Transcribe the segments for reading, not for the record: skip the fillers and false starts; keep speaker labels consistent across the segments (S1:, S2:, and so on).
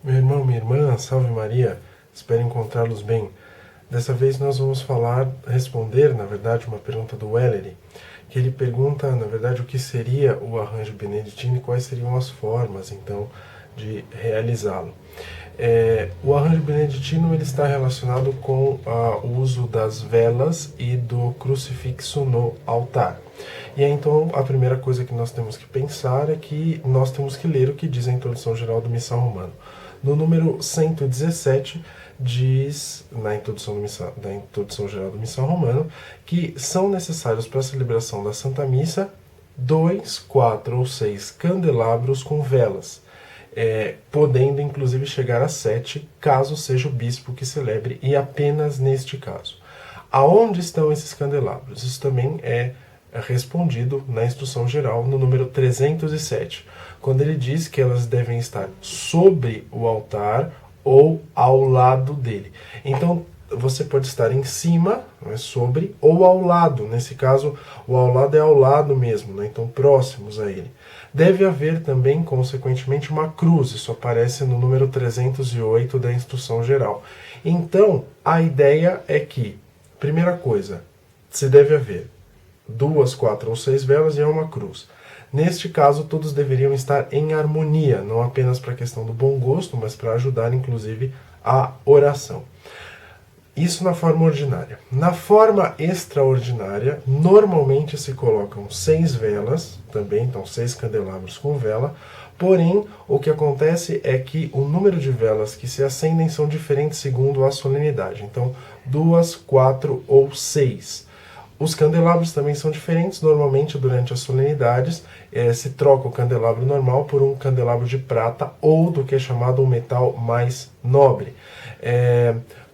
S1: Meu irmão, minha irmã, salve Maria, espero encontrá-los bem. Dessa vez nós vamos responder, na verdade, uma pergunta do Wellery, que ele pergunta, na verdade, o que seria o arranjo beneditino e quais seriam as formas, então, de realizá-lo. O arranjo beneditino ele está relacionado com o uso das velas e do crucifixo no altar. E aí, então, a primeira coisa que nós temos que pensar é que nós temos que ler o que diz a Introdução Geral do Missal Romano. No número 117, diz, na introdução geral do Missal Romano, que são necessários para a celebração da Santa Missa 2, 4 ou 6 candelabros com velas, podendo inclusive chegar a 7, caso seja o bispo que celebre, e apenas neste caso. Aonde estão esses candelabros? Isso também é respondido na instrução geral no número 307, quando ele diz que elas devem estar sobre o altar ou ao lado dele. Então, você pode estar em cima, sobre, ou ao lado. Nesse caso, o ao lado é ao lado mesmo, então próximos a ele. Deve haver também, consequentemente, uma cruz. Isso aparece no número 308 da instrução geral. Então, a ideia é que, primeira coisa, se deve haver 2, 4 ou 6 velas e uma cruz. Neste caso, todos deveriam estar em harmonia, não apenas para a questão do bom gosto, mas para ajudar, inclusive, a oração. Isso na forma ordinária. Na forma extraordinária, normalmente se colocam 6 velas, também, então 6 candelabros com vela, porém, o que acontece é que o número de velas que se acendem são diferentes segundo a solenidade. Então, 2, 4 ou 6. Os candelabros também são diferentes. Normalmente, durante as solenidades, se troca o candelabro normal por um candelabro de prata ou do que é chamado um metal mais nobre.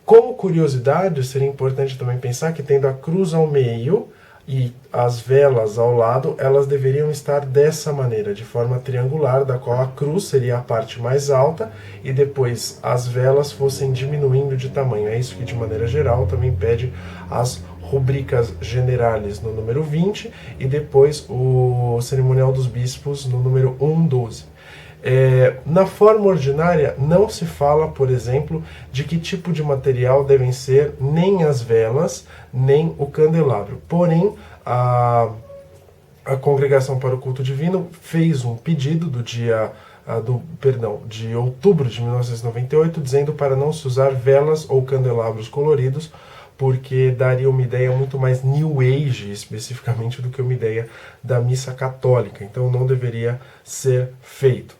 S1: Como curiosidade, seria importante também pensar que, tendo a cruz ao meio e as velas ao lado, elas deveriam estar dessa maneira, de forma triangular, da qual a cruz seria a parte mais alta e depois as velas fossem diminuindo de tamanho. É isso que, de maneira geral, também pede as rubricas generales no número 20 e depois o cerimonial dos bispos no número 112. Na forma ordinária não se fala, por exemplo, de que tipo de material devem ser nem as velas, nem o candelabro. Porém, a Congregação para o Culto Divino fez um pedido de outubro de 1998, dizendo para não se usar velas ou candelabros coloridos, porque daria uma ideia muito mais New Age, especificamente, do que uma ideia da missa católica. Então não deveria ser feito.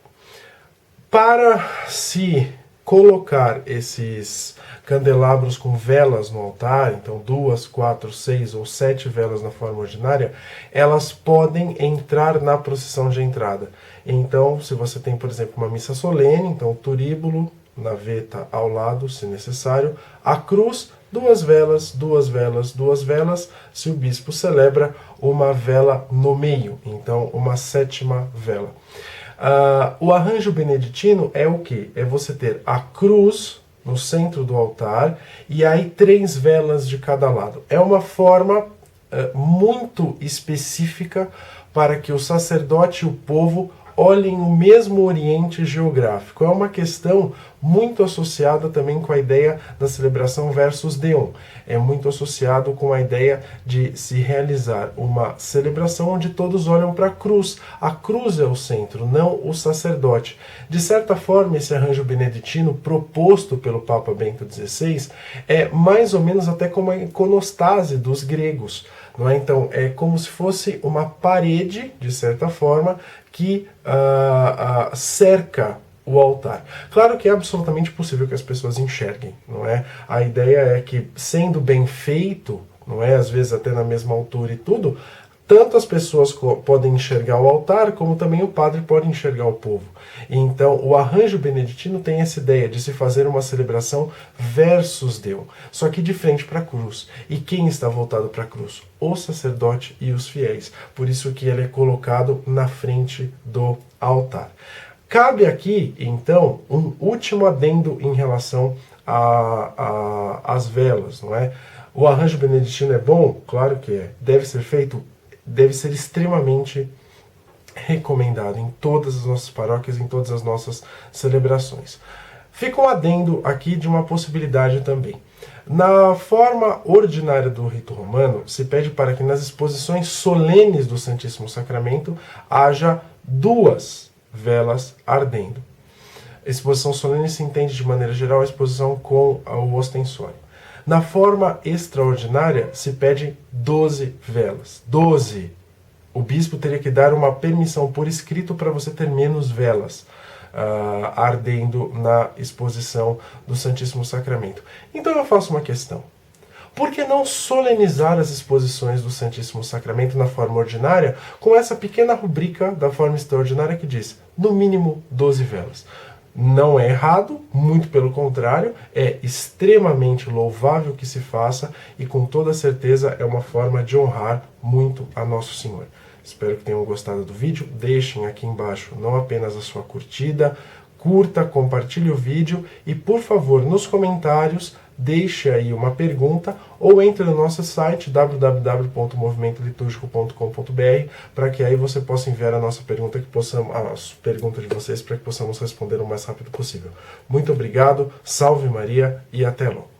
S1: Para se colocar esses candelabros com velas no altar, então 2, 4, 6 ou 7 velas na forma ordinária, elas podem entrar na procissão de entrada. Então, se você tem, por exemplo, uma missa solene, então o turíbulo, naveta ao lado, se necessário, a cruz, 2 velas, 2 velas, 2 velas, se o bispo celebra uma vela no meio, então uma 7ª vela. O arranjo beneditino é o quê? É você ter a cruz no centro do altar e aí 3 velas de cada lado. É uma forma muito específica para que o sacerdote e o povo olhem o mesmo oriente geográfico. É uma questão muito associada também com a ideia da celebração versus Deum. É muito associado com a ideia de se realizar uma celebração onde todos olham para a cruz. A cruz é o centro, não o sacerdote. De certa forma, esse arranjo beneditino proposto pelo Papa Bento XVI é mais ou menos até como a iconostase dos gregos. Não é? Então, é como se fosse uma parede, de certa forma, que cerca o altar. Claro que é absolutamente possível que as pessoas enxerguem, não é? A ideia é que, sendo bem feito, não é? Às vezes até na mesma altura e tudo, tanto as pessoas podem enxergar o altar, como também o padre pode enxergar o povo. Então, o arranjo beneditino tem essa ideia de se fazer uma celebração versus Deus, só que de frente para a cruz. E quem está voltado para a cruz? O sacerdote e os fiéis. Por isso que ele é colocado na frente do altar. Cabe aqui, então, um último adendo em relação às velas, não é? O arranjo beneditino é bom? Claro que é. Deve ser feito? Deve ser extremamente recomendado em todas as nossas paróquias, em todas as nossas celebrações. Fica um adendo aqui de uma possibilidade também. Na forma ordinária do rito romano, se pede para que nas exposições solenes do Santíssimo Sacramento haja 2 velas ardendo. Exposição solene se entende de maneira geral a exposição com o ostensório. Na forma extraordinária se pede 12 velas. 12! O bispo teria que dar uma permissão por escrito para você ter menos velas ardendo na exposição do Santíssimo Sacramento. Então eu faço uma questão. Por que não solenizar as exposições do Santíssimo Sacramento na forma ordinária com essa pequena rubrica da forma extraordinária que diz, no mínimo, 12 velas? Não é errado, muito pelo contrário, é extremamente louvável que se faça e com toda certeza é uma forma de honrar muito a Nosso Senhor. Espero que tenham gostado do vídeo, deixem aqui embaixo não apenas a sua curtida, curta, compartilhe o vídeo e por favor nos comentários deixe aí uma pergunta ou entre no nosso site www.movimentoliturgico.com.br para que aí você possa enviar a nossa pergunta, as perguntas de vocês para que possamos responder o mais rápido possível. Muito obrigado, salve Maria e até logo.